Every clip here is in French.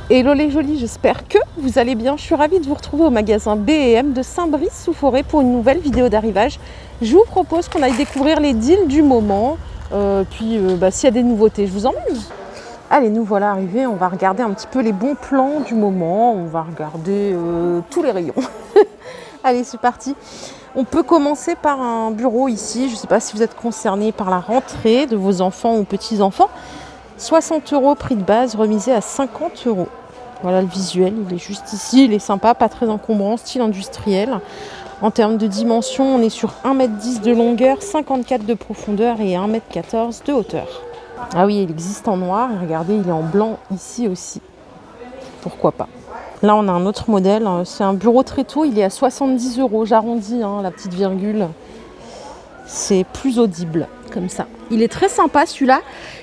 Hello les jolis, j'espère que vous allez bien. Je suis ravie de vous retrouver au magasin B&M de Saint-Brice-sous-Forêt pour une nouvelle vidéo d'arrivage. Je vous propose qu'on aille découvrir les deals du moment, s'il y a des nouveautés, je vous emmène. Allez, nous voilà arrivés, on va regarder un petit peu les bons plans du moment, on va regarder tous les rayons. Allez, c'est parti. On peut commencer par un bureau ici, je ne sais pas si vous êtes concernés par la rentrée de vos enfants ou petits-enfants. 60 € prix de base, remisé à 50 €. Voilà le visuel, il est juste ici, il est sympa, pas très encombrant, style industriel. En termes de dimension, on est sur 1,10 m de longueur, 54 de profondeur et 1,14 m de hauteur. Ah oui, il existe en noir, et regardez, il est en blanc ici aussi. Pourquoi pas. Là, on a un autre modèle, c'est un bureau tréteau, il est à 70 €, j'arrondis la petite virgule. C'est plus audible comme ça. Il est très sympa celui-là.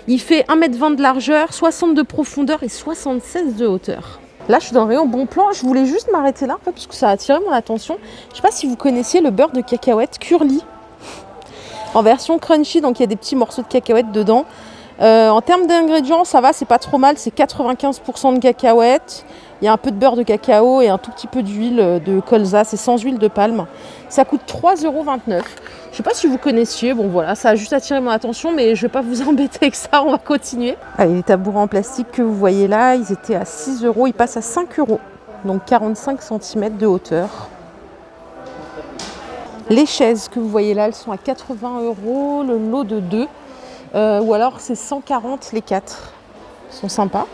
Il fait 1,20 m de largeur, 60 de profondeur et 76 de hauteur. Là, je suis dans le rayon bon plan. Je voulais juste m'arrêter là parce que ça a attiré mon attention. Je ne sais pas si vous connaissiez le beurre de cacahuète Curly. En version crunchy, donc il y a des petits morceaux de cacahuètes dedans. En termes d'ingrédients, ça va, c'est pas trop mal. C'est 95% de cacahuètes. Il y a un peu de beurre de cacao et un tout petit peu d'huile de colza. C'est sans huile de palme. Ça coûte 3,29 €. Je ne sais pas si vous connaissiez. Bon voilà, ça a juste attiré mon attention, mais je ne vais pas vous embêter avec ça. On va continuer. Allez, les tabourets en plastique que vous voyez là, ils étaient à 6 €. Ils passent à 5 €. Donc 45 cm de hauteur. Les chaises que vous voyez là, elles sont à 80 €. Le lot de 2. Ou alors c'est 140 les 4. Ils sont sympas.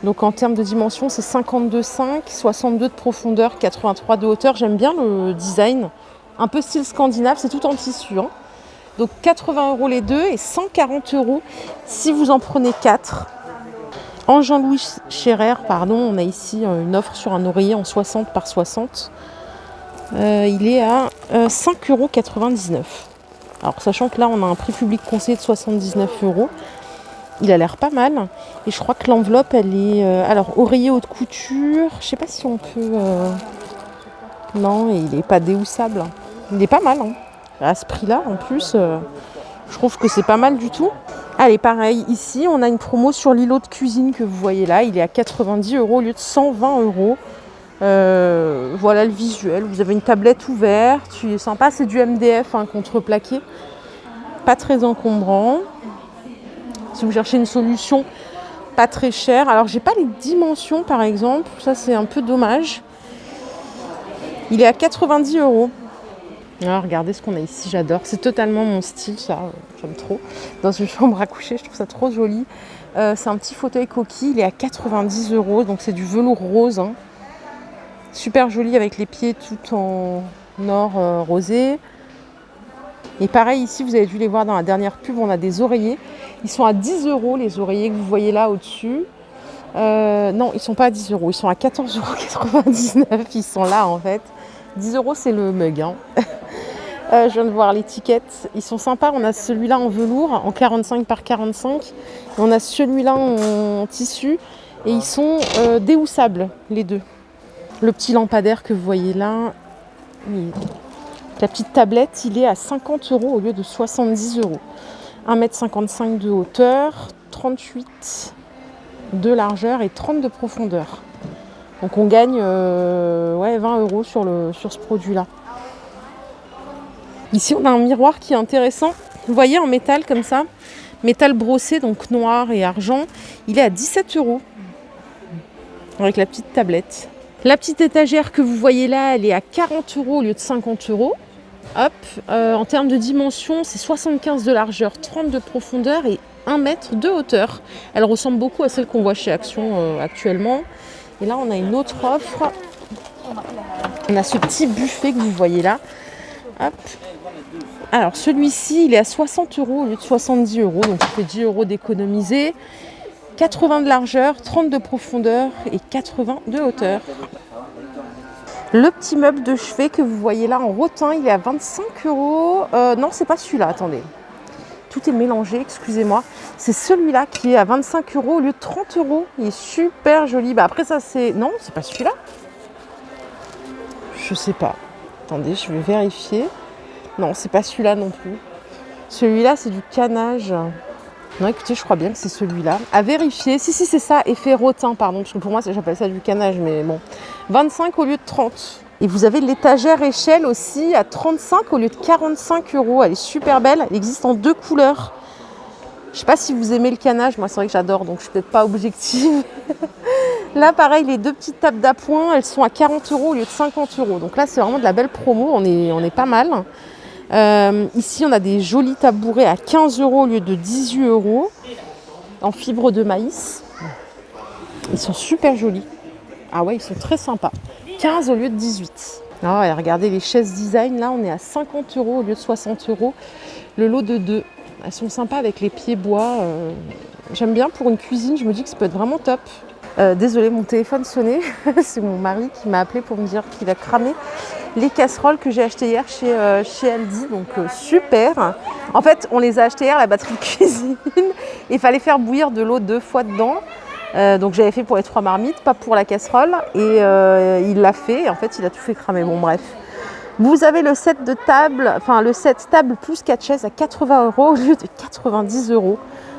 Donc en termes de dimension, c'est 52,5, 62 de profondeur, 83 de hauteur. J'aime bien le design, un peu style scandinave, c'est tout en tissu. Donc 80 € les deux et 140 € si vous en prenez 4. En Jean-Louis Scherer, on a ici une offre sur un oreiller en 60 par 60. Il est à 5,99 €. Alors sachant que là, on a un prix public conseillé de 79 €. Il a l'air pas mal. Et je crois que l'enveloppe, elle est... oreiller haute couture. Je sais pas si on peut... Non, il n'est pas déhoussable. Il est pas mal. À ce prix-là, en plus, je trouve que c'est pas mal du tout. Allez, pareil, ici, on a une promo sur l'îlot de cuisine que vous voyez là. Il est à 90 € au lieu de 120 €. Voilà le visuel. Vous avez une tablette ouverte. Il est sympa. C'est du MDF contreplaqué. Pas très encombrant. Si vous cherchez une solution pas très chère. Alors, j'ai pas les dimensions, par exemple. Ça, c'est un peu dommage. Il est à 90 €. Alors, regardez ce qu'on a ici. J'adore. C'est totalement mon style, ça. J'aime trop. Dans une chambre à coucher, je trouve ça trop joli. C'est un petit fauteuil coquille. Il est à 90 €. Donc, c'est du velours rose. Super joli avec les pieds tout en or rosé. Et pareil, ici, vous avez dû les voir dans la dernière pub, on a des oreillers. Ils sont à 10 € les oreillers que vous voyez là au-dessus. Non, ils ne sont pas à 10 €, ils sont à 14,99 €. Ils sont là en fait. 10 € c'est le mug. Je viens de voir l'étiquette. Ils sont sympas. On a celui-là en velours, en 45 par 45. Et on a celui-là en tissu. Et ils sont déhoussables, les deux. Le petit lampadaire que vous voyez là. La petite tablette, il est à 50 € au lieu de 70 €. 1,55 m de hauteur, 38 de largeur et 30 de profondeur. Donc on gagne 20 € sur ce produit-là. Ici, on a un miroir qui est intéressant. Vous voyez, en métal comme ça, métal brossé, donc noir et argent. Il est à 17 € avec la petite tablette. La petite étagère que vous voyez là, elle est à 40 € au lieu de 50 €. Hop, en termes de dimension, c'est 75 de largeur, 30 de profondeur et 1 m de hauteur. Elle ressemble beaucoup à celle qu'on voit chez Action actuellement. Et là, on a une autre offre. On a ce petit buffet que vous voyez là. Hop. Alors, celui-ci, il est à 60 € au lieu de 70 €. Donc, ça fait 10 € d'économiser. 80 de largeur, 30 de profondeur et 80 de hauteur. Le petit meuble de chevet que vous voyez là en rotin, il est à 25 €. Non, c'est pas celui-là, attendez. Tout est mélangé, excusez-moi. C'est celui-là qui est à 25 € au lieu de 30 €. Il est super joli. Après ça, c'est... Non, c'est pas celui-là. Je sais pas. Attendez, je vais vérifier. Non, c'est pas celui-là non plus. Celui-là, c'est du canage. Non, écoutez, je crois bien que c'est celui-là. À vérifier. Si, c'est ça, effet rotin, pardon. Parce que pour moi, j'appelle ça du canage, mais bon. 25 au lieu de 30. Et vous avez l'étagère échelle aussi à 35 au lieu de 45 euros. Elle est super belle. Elle existe en 2 couleurs. Je sais pas si vous aimez le canage. Moi, c'est vrai que j'adore, donc je suis peut-être pas objective. Là, pareil, les 2 petites tables d'appoint, elles sont à 40 euros au lieu de 50 euros. Donc là, c'est vraiment de la belle promo. On est pas mal. Ici, on a des jolis tabourets à 15 euros au lieu de 18 euros. En fibre de maïs. Ils sont super jolis. Ah ouais, ils sont très sympas. 15 au lieu de 18. Ah, et regardez les chaises design, là on est à 50 euros au lieu de 60 euros. Le lot de 2. Elles sont sympas avec les pieds bois. J'aime bien pour une cuisine, je me dis que ça peut être vraiment top. Désolée, mon téléphone sonnait. C'est mon mari qui m'a appelé pour me dire qu'il a cramé les casseroles que j'ai achetées hier chez Aldi. Donc super. En fait, on les a achetées hier, la batterie de cuisine. Il fallait faire bouillir de l'eau 2 fois dedans. Donc j'avais fait pour les 3 marmites, pas pour la casserole. Et il l'a fait. Et en fait, il a tout fait cramer. Bon, bref. Vous avez le set de table, enfin le set table plus 4 chaises à 80 euros au lieu de 90 euros.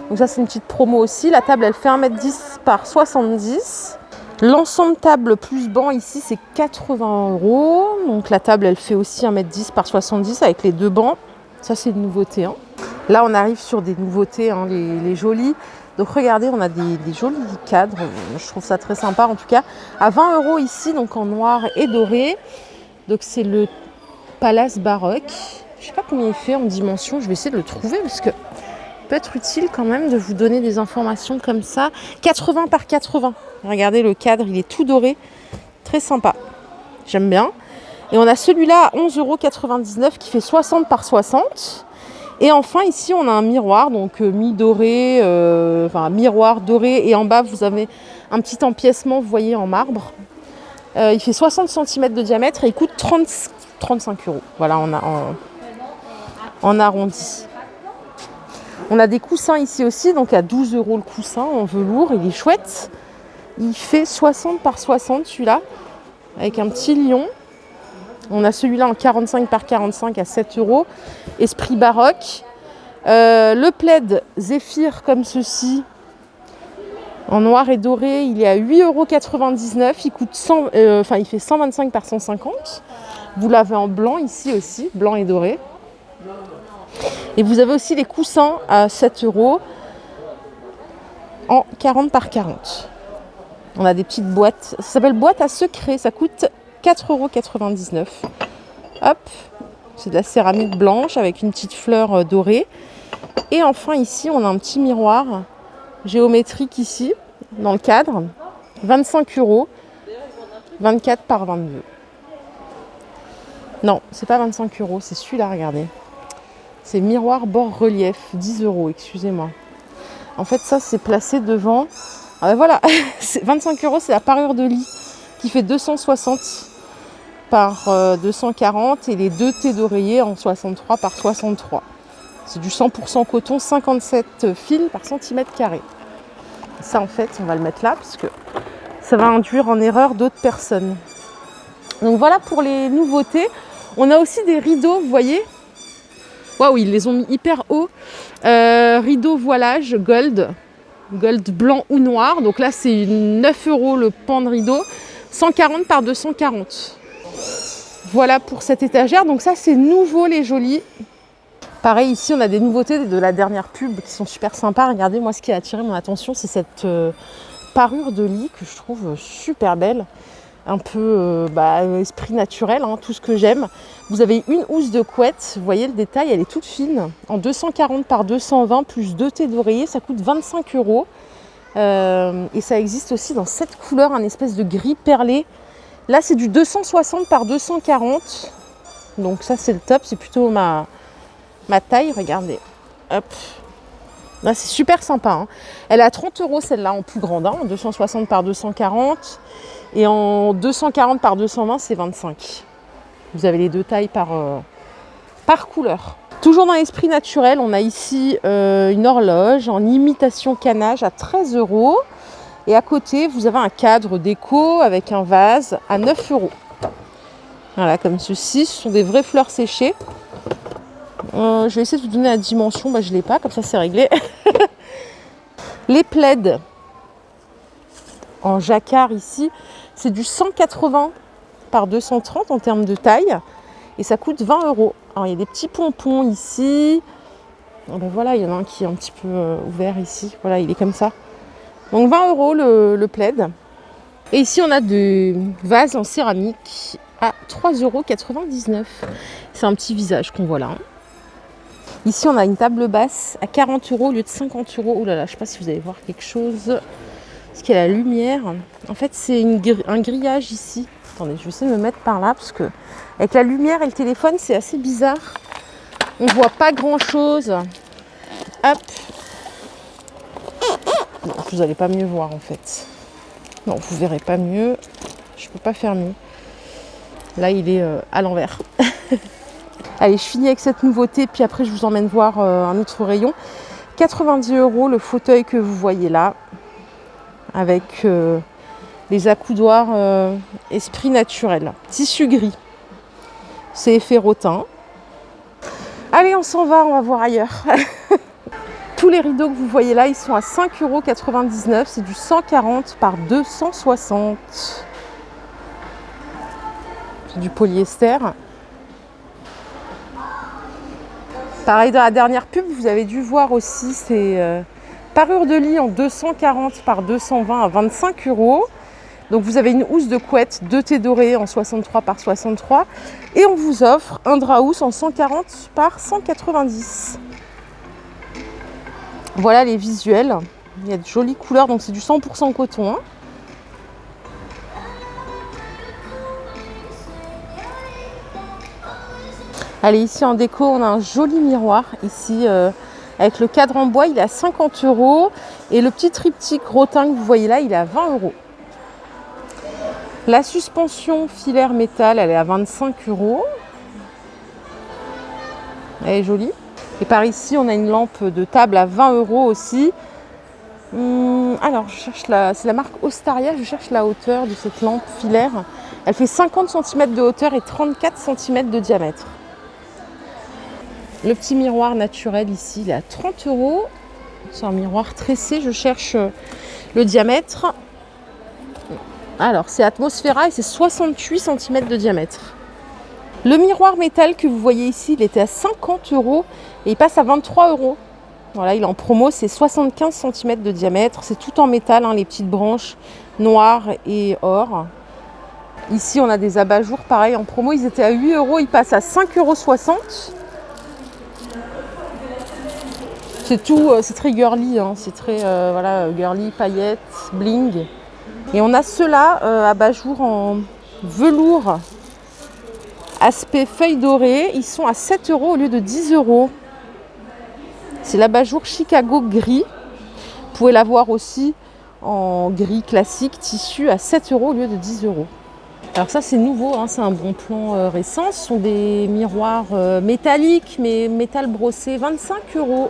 Donc ça, c'est une petite promo aussi. La table, elle fait 1m10 par 70. L'ensemble table plus banc ici, c'est 80 euros. Donc la table, elle fait aussi 1m10 par 70 avec les 2 bancs. Ça, c'est une nouveauté. Hein. Là, on arrive sur des nouveautés, hein, les jolies. Donc regardez, on a des jolis cadres. Je trouve ça très sympa en tout cas. À 20 euros ici, donc en noir et doré. Donc c'est le Palace baroque. Je ne sais pas combien il fait en dimension. Je vais essayer de le trouver parce que peut être utile quand même de vous donner des informations comme ça. 80 par 80. Regardez le cadre, il est tout doré. Très sympa. J'aime bien. Et on a celui-là à 11,99 € qui fait 60 par 60. Et enfin ici on a un miroir, donc mi-doré, enfin miroir doré. Et en bas vous avez un petit empiècement, vous voyez, en marbre. Il fait 60 cm de diamètre et il coûte 35 €. Voilà, on a en arrondi. On a des coussins ici aussi, donc à 12 € le coussin en velours, il est chouette. Il fait 60 par 60 celui-là, avec un petit lion. On a celui-là en 45 par 45 à 7 €. Esprit baroque. Le plaid Zéphyr comme ceci, en noir et doré, il est à 8,99 €. Il coûte il fait 125 par 150. Vous l'avez en blanc ici aussi, blanc et doré. Et vous avez aussi les coussins à 7 € en 40 par 40. On a des petites boîtes. Ça s'appelle boîte à secret. Ça coûte 4,99 €. Hop, c'est de la céramique blanche avec une petite fleur dorée. Et enfin ici, on a un petit miroir géométrique ici, dans le cadre. 25 €, 24 par 22. Non, c'est pas 25 €, c'est celui-là, regardez. C'est miroir bord relief, 10 €, excusez-moi. En fait, ça, c'est placé devant. Ah ben voilà, 25 €, c'est la parure de lit qui fait 260 par 240 et les 2 T d'oreiller en 63 par 63. C'est du 100% coton, 57 fils par centimètre carré. Ça, en fait, on va le mettre là parce que ça va induire en erreur d'autres personnes. Donc voilà pour les nouveautés. On a aussi des rideaux, vous voyez. Waouh, ils les ont mis hyper haut. Rideau voilage gold blanc ou noir. Donc là, c'est 9 € le pan de rideau. 140 par 240. Voilà pour cette étagère. Donc ça, c'est nouveau, les jolis. Pareil, ici, on a des nouveautés de la dernière pub qui sont super sympas. Regardez, moi, ce qui a attiré mon attention, c'est cette parure de lit que je trouve super belle. Un peu esprit naturel, hein, tout ce que j'aime. Vous avez une housse de couette, vous voyez le détail, elle est toute fine. En 240 par 220 plus 2 T d'oreiller, ça coûte 25 €. Et ça existe aussi dans cette couleur, un espèce de gris perlé. Là, c'est du 260 par 240. Donc ça, c'est le top, c'est plutôt ma taille, regardez. Hop. Là, c'est super sympa. Hein. Elle est à 30 € celle-là, en plus grande, hein, en 260 par 240. Et en 240 par 220, c'est 25. Vous avez les 2 tailles par couleur. Toujours dans l'esprit naturel, on a ici une horloge en imitation canage à 13 €. Et à côté, vous avez un cadre déco avec un vase à 9 €. Voilà, comme ceci. Ce sont des vraies fleurs séchées. Je vais essayer de vous donner la dimension. Je ne l'ai pas, comme ça c'est réglé. Les plaids en jacquard ici, c'est du 180 par 230 en termes de taille. Et ça coûte 20 €. Alors il y a des petits pompons ici. Ben voilà, il y en a un qui est un petit peu ouvert ici. Voilà, il est comme ça. Donc 20 € le plaid. Et ici, on a des vases en céramique à 3,99 €. C'est un petit visage qu'on voit là. Ici, on a une table basse à 40 € au lieu de 50 €. Oh là là, je ne sais pas si vous allez voir quelque chose. Parce qu'il y a la lumière. En fait, c'est un grillage ici. Attendez, je vais essayer de me mettre par là parce que avec la lumière et le téléphone, c'est assez bizarre. On ne voit pas grand-chose. Hop. Non, vous n'allez pas mieux voir en fait. Non, vous verrez pas mieux. Je peux pas faire mieux. Là, il est à l'envers. Allez, je finis avec cette nouveauté, puis après, je vous emmène voir un autre rayon. 90 € le fauteuil que vous voyez là, avec les accoudoirs esprit naturel. Tissu gris. C'est effet rotin. Allez, on s'en va voir ailleurs. Tous les rideaux que vous voyez là, ils sont à 5,99 €. C'est du 140 par 260. C'est du polyester. Pareil, dans la dernière pub, vous avez dû voir aussi ces parures de lit en 240 par 220 à 25 €. Donc vous avez une housse de couette 2T dorée en 63 par 63. Et on vous offre un drap housse en 140 par 190. Voilà les visuels. Il y a de jolies couleurs, donc c'est du 100% coton. Hein. Allez, ici en déco, on a un joli miroir. Ici, avec le cadre en bois, il est à 50 €. Et le petit triptyque rotin que vous voyez là, il est à 20 €. La suspension filaire métal, elle est à 25 €. Elle est jolie. Et par ici, on a une lampe de table à 20 € aussi. Alors, c'est la marque Ostaria. Je cherche la hauteur de cette lampe filaire. Elle fait 50 cm de hauteur et 34 cm de diamètre. Le petit miroir naturel ici, il est à 30 €. C'est un miroir tressé. Je cherche le diamètre. Alors, c'est Atmosphera et c'est 68 cm de diamètre. Le miroir métal que vous voyez ici, il était à 50 € et il passe à 23 €. Voilà, il est en promo, c'est 75 cm de diamètre. C'est tout en métal, hein, les petites branches noires et or. Ici, on a des abat-jours, pareil, en promo. Ils étaient à 8 €, ils passent à 5,60 €. C'est tout, c'est très girly, hein, c'est très voilà, girly, paillettes, bling. Et on a ceux-là, abat-jours en velours, aspect feuille dorée. Ils sont à 7 € au lieu de 10 €. C'est l'abat-jour Chicago gris. Vous pouvez l'avoir aussi en gris classique, tissu, à 7 € au lieu de 10 €. Alors ça, c'est nouveau, hein, c'est un bon plan récent. Ce sont des miroirs métalliques, mais métal brossé, 25 €.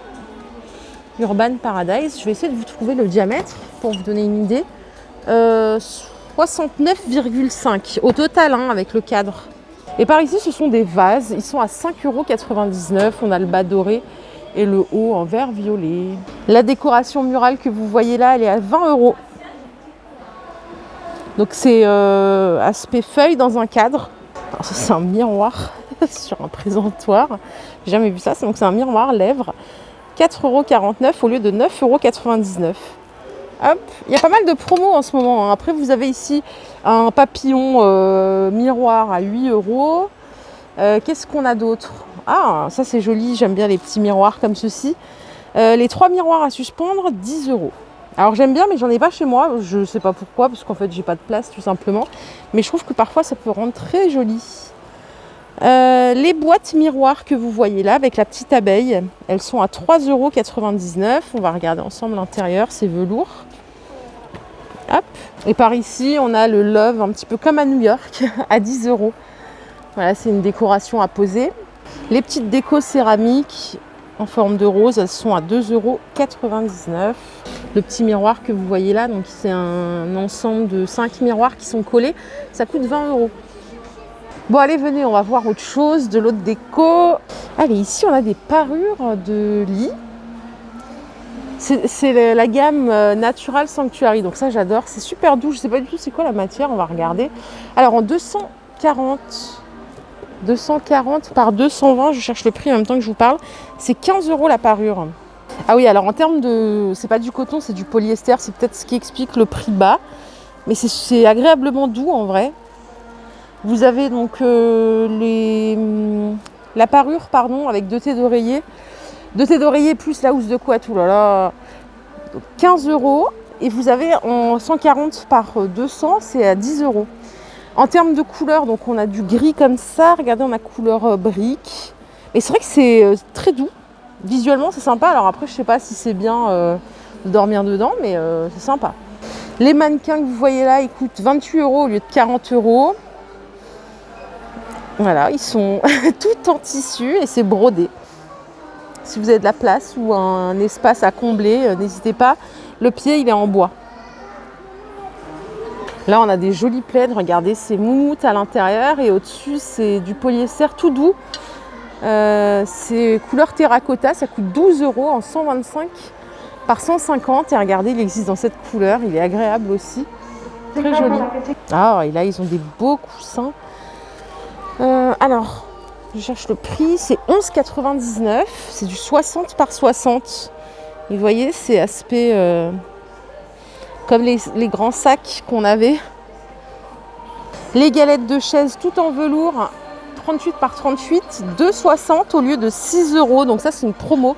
Urban Paradise. Je vais essayer de vous trouver le diamètre pour vous donner une idée. 69,5 au total, hein, avec le cadre. Et par ici, ce sont des vases. Ils sont à 5,99 €. On a le bas doré et le haut en vert violet. La décoration murale que vous voyez là, elle est à 20 €. Donc c'est aspect feuille dans un cadre. Alors ça, c'est un miroir sur un présentoir. J'ai jamais vu ça. Donc c'est un miroir lèvres. 4,49 € au lieu de 9,99 €. Hop, il y a pas mal de promos en ce moment. Après, vous avez ici un papillon miroir à 8 €. Qu'est-ce qu'on a d'autre? Ah, ça c'est joli, j'aime bien les petits miroirs comme ceci. Les 3 miroirs à suspendre, 10 €. Alors j'aime bien, mais j'en ai pas chez moi. Je ne sais pas pourquoi, parce qu'en fait j'ai pas de place tout simplement. Mais je trouve que parfois ça peut rendre très joli. Les boîtes miroirs que vous voyez là avec la petite abeille, elles sont à 3,99 €. On va regarder ensemble l'intérieur, c'est velours. Hop. Et par ici, on a le Love, un petit peu comme à New York, à 10 €. Voilà, c'est une décoration à poser. Les petites décos céramiques en forme de rose, elles sont à 2,99 €. Le petit miroir que vous voyez là, donc c'est un ensemble de 5 miroirs qui sont collés, ça coûte 20 €. Bon allez, venez, on va voir autre chose, de l'autre déco. Allez, ici on a des parures de lit. C'est la gamme Natural Sanctuary. Donc ça, j'adore. C'est super doux. Je sais pas du tout c'est quoi la matière. On va regarder. Alors en 240 par 220, je cherche le prix en même temps que je vous parle. C'est 15 € la parure. Ah oui, alors en termes de... C'est pas du coton, c'est du polyester. C'est peut-être ce qui explique le prix bas. Mais c'est agréablement doux en vrai. Vous avez donc la parure, pardon, avec 2 thés d'oreiller. 2 thés d'oreiller plus la housse de couette, oulala, 15 €. Et vous avez en 140 par 200, c'est à 10 €. En termes de couleur, donc on a du gris comme ça. Regardez, on a couleur brique. Et c'est vrai que c'est très doux. Visuellement, c'est sympa. Alors après, je sais pas si c'est bien de dormir dedans, mais c'est sympa. Les mannequins que vous voyez là, ils coûtent 28 € au lieu de 40 €. Voilà, ils sont tout en tissu et c'est brodé. Si vous avez de la place ou un espace à combler, n'hésitez pas. Le pied, il est en bois. Là, on a des jolies plaines. Regardez, c'est moumoute à l'intérieur et au-dessus, c'est du polyester tout doux. C'est couleur terracotta. Ça coûte 12 € en 125 par 150. Et regardez, il existe dans cette couleur. Il est agréable aussi. Très joli. Ah, et là, ils ont des beaux coussins. Alors, je cherche le prix. C'est 11,99 €. C'est du 60 par 60. Et vous voyez, c'est aspect comme les grands sacs qu'on avait. Les galettes de chaise tout en velours, 38 par 38, 2,60 € au lieu de 6 €. Donc ça, c'est une promo.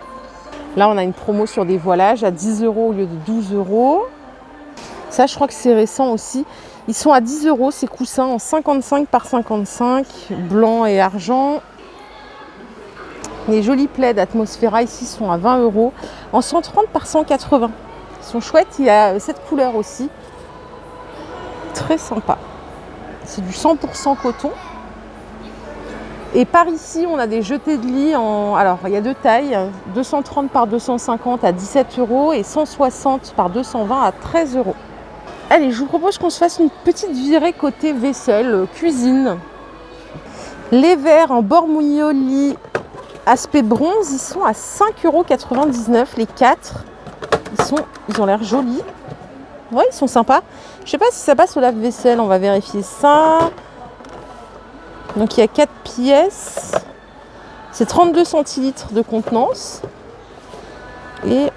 Là, on a une promo sur des voilages à 10 € au lieu de 12 €. Ça, je crois que c'est récent aussi. Ils sont à 10 € ces coussins en 55 par 55, blanc et argent. Les jolis plaids Atmosphera ici sont à 20 € en 130 par 180. Ils sont chouettes, il y a cette couleur aussi. Très sympa. C'est du 100% coton. Et par ici, on a des jetés de lit en... Alors, il y a 2 tailles, 230 par 250 à 17 € et 160 par 220 à 13 €. Allez, je vous propose qu'on se fasse une petite virée côté vaisselle, cuisine. Les verres en Bormioli aspect bronze, ils sont à 5,99 € les 4. Ils ont l'air jolis. Ouais, ils sont sympas. Je sais pas si ça passe au lave-vaisselle, on va vérifier ça. Donc il y a 4 pièces. C'est 32 centilitres de contenance. Et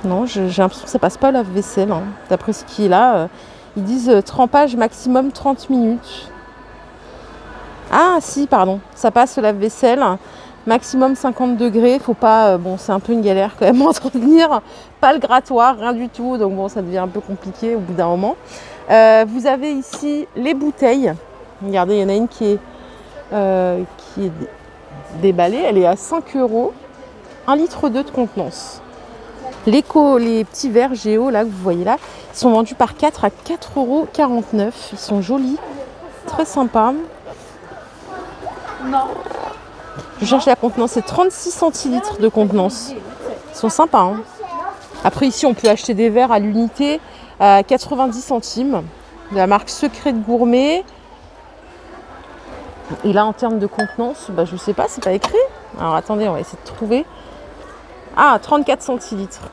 non, j'ai l'impression que ça passe pas au lave-vaisselle. Hein. D'après ce qui est là, ils disent trempage maximum 30 minutes. Ah si, pardon, ça passe au lave-vaisselle. Maximum 50 degrés, faut pas... bon, c'est un peu une galère quand même à entretenir. Pas le grattoir, rien du tout. Donc bon, ça devient un peu compliqué au bout d'un moment. Vous avez ici les bouteilles. Regardez, il y en a une qui est déballée. Elle est à 5 €. 1,2 litre de contenance. Les petits verres Géo là que vous voyez là, ils sont vendus par 4 à 4,49 €. Ils sont jolis. Très sympas. Non. Je cherche la contenance, c'est 36 centilitres de contenance. Ils sont sympas. Hein. Après ici, on peut acheter des verres à l'unité à 90 centimes. De la marque Secret de Gourmet. Et là, en termes de contenance, je ne sais pas, c'est pas écrit. Alors attendez, on va essayer de trouver. Ah, 34 centilitres.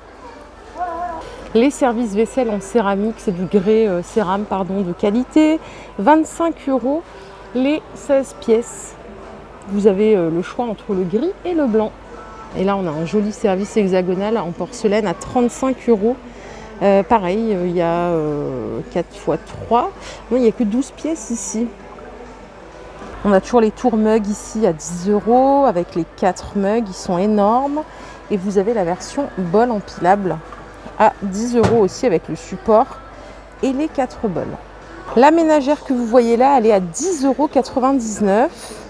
Les services vaisselle en céramique, c'est du grès cérame de qualité. 25 € les 16 pièces. Vous avez le choix entre le gris et le blanc. Et là, on a un joli service hexagonal en porcelaine à 35 €. Pareil, il y a 4 x 3. Non, il n'y a que 12 pièces ici. On a toujours les tours mugs ici à 10 € avec les 4 mugs. Ils sont énormes. Et vous avez la version bol empilable à 10 € aussi avec le support et les 4 bols. La ménagère que vous voyez là, elle est à 10,99 €.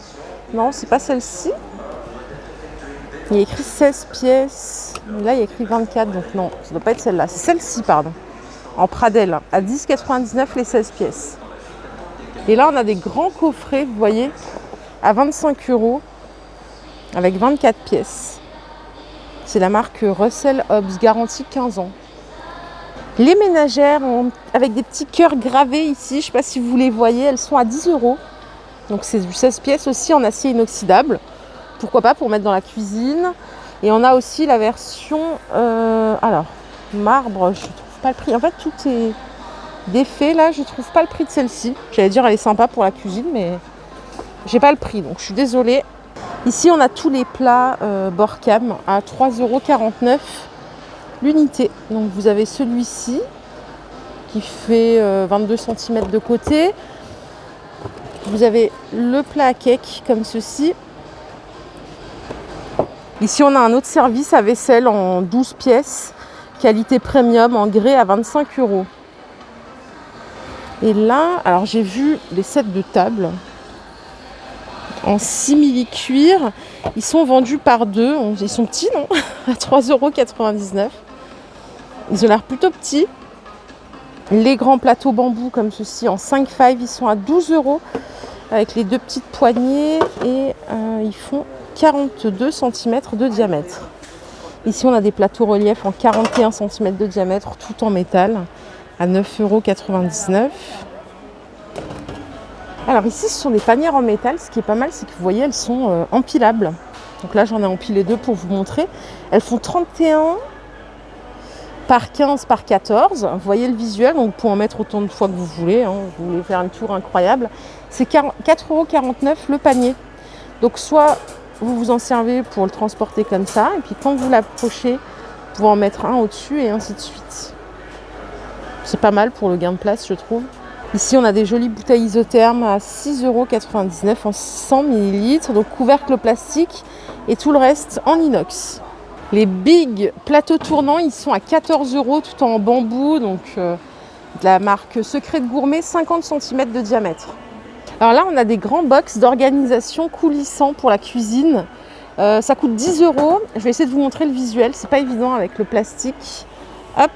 Non, c'est pas celle-ci. Il y a écrit 16 pièces. Là, il y a écrit 24, donc non, ça ne doit pas être celle-là. C'est celle-ci, pardon. En Pradel, à 10,99 € les 16 pièces. Et là, on a des grands coffrets, vous voyez, à 25 € avec 24 pièces. C'est la marque Russell Hobbs, garantie 15 ans. Les ménagères avec des petits cœurs gravés ici, je ne sais pas si vous les voyez, elles sont à 10 €. Donc c'est du 16 pièces aussi en acier inoxydable. Pourquoi pas pour mettre dans la cuisine. Et on a aussi la version alors marbre, je trouve pas le prix. En fait, tout est défait là, je trouve pas le prix de celle-ci. J'allais dire elle est sympa pour la cuisine, mais j'ai pas le prix, donc je suis désolée. Ici, on a tous les plats bord cam à 3,49 € l'unité. Donc vous avez celui-ci qui fait 22 cm de côté. Vous avez le plat à cake comme ceci. Ici, on a un autre service à vaisselle en 12 pièces, qualité premium en grès à 25 €. Et là, alors j'ai vu les sets de table en simili-cuir. Ils sont vendus par deux. Ils sont petits, non? À 3,99 €. Ils ont l'air plutôt petits. Les grands plateaux bambou comme ceci en 5x, ils sont à 12 € avec les deux petites poignées et ils font 42 cm de diamètre. Ici, on a des plateaux relief en 41 cm de diamètre, tout en métal, à 9,99 €. Alors ici, ce sont des panières en métal. Ce qui est pas mal, c'est que vous voyez, elles sont empilables. Donc là, j'en ai empilé deux pour vous montrer. Elles font 31 par 15 par 14. Vous voyez le visuel, donc vous pouvez en mettre autant de fois que vous voulez. Hein. Vous voulez faire une tour incroyable. C'est 4,49 € le panier. Donc soit vous vous en servez pour le transporter comme ça, et puis quand vous l'approchez, vous pouvez en mettre un au-dessus et ainsi de suite. C'est pas mal pour le gain de place, je trouve. Ici, on a des jolies bouteilles isothermes à 6,99 € en 100 ml. Donc couvercle plastique et tout le reste en inox. Les big plateaux tournants, ils sont à 14 € tout en bambou. Donc de la marque Secret de Gourmet, 50 cm de diamètre. Alors là, on a des grands box d'organisation coulissants pour la cuisine. Ça coûte 10 €. Je vais essayer de vous montrer le visuel. C'est pas évident avec le plastique. Hop.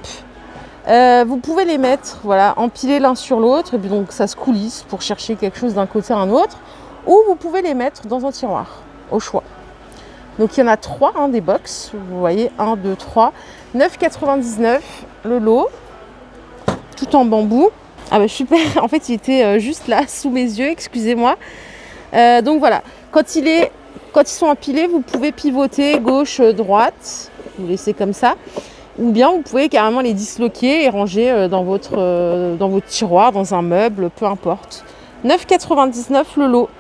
Vous pouvez les mettre, voilà, empilés l'un sur l'autre. Et puis donc ça se coulisse pour chercher quelque chose d'un côté à un autre. Ou vous pouvez les mettre dans un tiroir, au choix. Donc il y en a 3 hein, des box. Vous voyez, 1, 2, 3. 9,99 € le lot. Tout en bambou. Ah bah super, en fait il était juste là sous mes yeux, excusez-moi. Donc voilà, quand ils sont empilés, vous pouvez pivoter gauche, droite, vous laissez comme ça. Ou bien vous pouvez carrément les disloquer et ranger dans votre tiroir, dans un meuble, peu importe. 9,99 € le lot.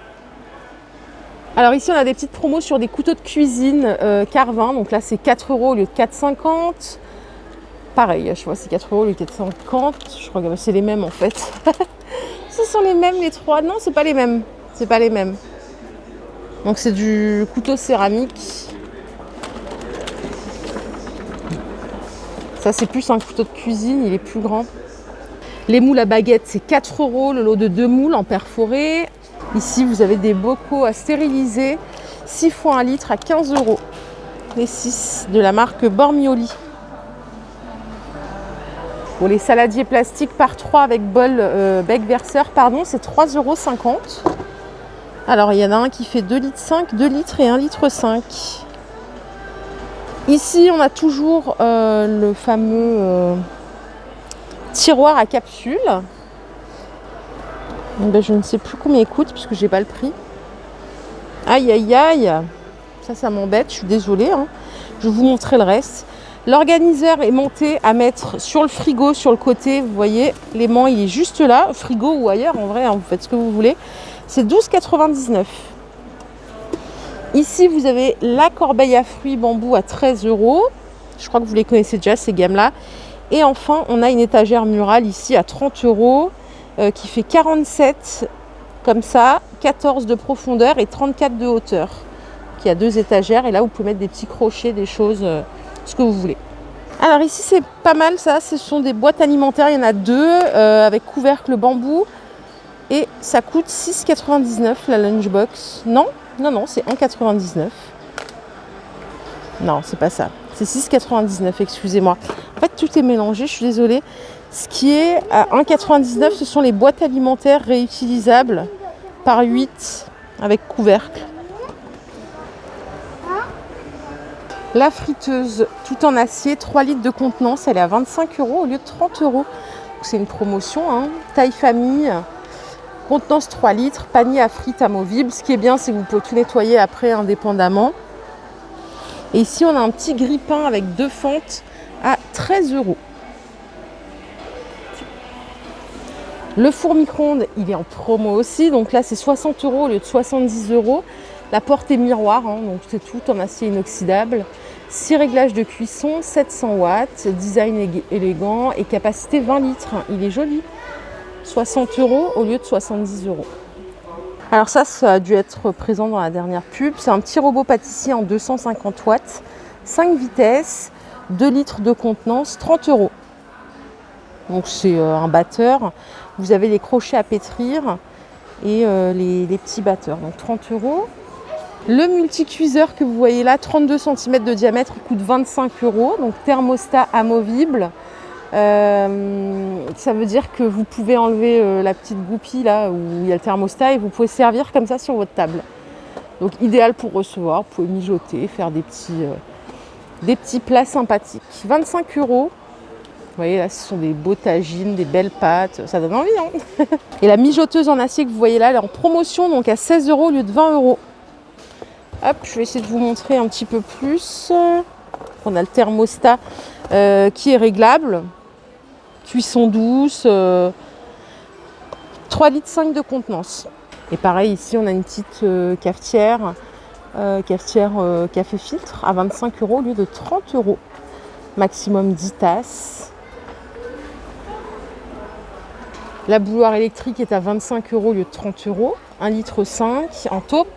Alors ici on a des petites promos sur des couteaux de cuisine Carvin, donc là c'est 4 € au lieu de 4,50 €. Pareil, je vois c'est 4 € au lieu de 4,50 €. Je crois que c'est les mêmes en fait. Ce sont les mêmes les trois. Non, c'est pas les mêmes. C'est pas les mêmes. Donc c'est du couteau céramique. Ça c'est plus un couteau de cuisine, il est plus grand. Les moules à baguette, c'est 4 € le lot de 2 moules en perforé. Ici vous avez des bocaux à stériliser, 6 fois 1 litre à 15 €. Les 6 de la marque Bormioli. Bon, les saladiers plastiques par 3 avec bol bec verseur, pardon, c'est 3,50 €. Alors il y en a un qui fait 2,5 litres, 2 litres et 1,5 litre. Ici on a toujours le fameux tiroir à capsules. Ben, je ne sais plus combien il coûte puisque j'ai pas le prix. Aïe aïe aïe, ça m'embête, je suis désolée. Hein. Je vais vous montrer le reste. L'organiseur est monté à mettre sur le frigo, sur le côté. Vous voyez, l'aimant il est juste là, frigo ou ailleurs en vrai, hein, vous faites ce que vous voulez. C'est 12,99 €. Ici vous avez la corbeille à fruits bambou à 13 €. Je crois que vous les connaissez déjà ces gammes-là. Et enfin on a une étagère murale ici à 30 € qui fait 47 comme ça, 14 de profondeur et 34 de hauteur. Qui a 2 étagères et là vous pouvez mettre des petits crochets, des choses, ce que vous voulez. Alors ici c'est pas mal ça, ce sont des boîtes alimentaires, il y en a 2 avec couvercle bambou et ça coûte 6,99 € la lunchbox. Non, c'est 1,99 €. Non, c'est pas ça. C'est 6,99 €, excusez-moi. En fait, tout est mélangé, je suis désolée. Ce qui est à 1,99 €, ce sont les boîtes alimentaires réutilisables par 8 avec couvercle. La friteuse tout en acier, 3 litres de contenance, elle est à 25 € au lieu de 30 €. C'est une promotion, hein. Taille famille, contenance 3 litres, panier à frites amovible. Ce qui est bien, c'est que vous pouvez tout nettoyer après indépendamment. Et ici, on a un petit grille-pain avec 2 fentes à 13 €. Le four micro-ondes, il est en promo aussi. Donc là, c'est 60 € au lieu de 70 €. La porte est miroir, hein, donc c'est tout en acier inoxydable. 6 réglages de cuisson, 700 watts, design élégant et capacité 20 litres. Il est joli. 60 € au lieu de 70 €. Alors ça a dû être présent dans la dernière pub. C'est un petit robot pâtissier en 250 watts, 5 vitesses, 2 litres de contenance, 30 €. Donc c'est un batteur. Vous avez les crochets à pétrir et les petits batteurs. Donc 30 €. Le multicuiseur que vous voyez là, 32 cm de diamètre, il coûte 25 €. Donc thermostat amovible. Ça veut dire que vous pouvez enlever la petite goupille là où il y a le thermostat et vous pouvez servir comme ça sur votre table. Donc idéal pour recevoir, vous pouvez mijoter, faire des petits plats sympathiques. 25 €. Vous voyez là, ce sont des beaux tagines, des belles pâtes, ça donne envie, hein. Et la mijoteuse en acier que vous voyez là, elle est en promotion, donc à 16 € au lieu de 20 €. Hop, je vais essayer de vous montrer un petit peu plus. On a le thermostat qui est réglable, cuisson douce, 3,5 litres de contenance. Et pareil, ici, on a une petite cafetière café filtre à 25 € au lieu de 30 €. Maximum 10 tasses. La bouilloire électrique est à 25 € au lieu de 30 €. 1,5 litre en taupe.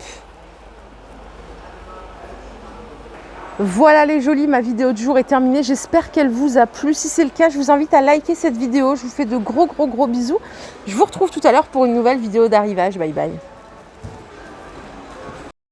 Voilà les jolis, ma vidéo de jour est terminée. J'espère qu'elle vous a plu. Si c'est le cas, je vous invite à liker cette vidéo. Je vous fais de gros bisous. Je vous retrouve tout à l'heure pour une nouvelle vidéo d'arrivage. Bye bye.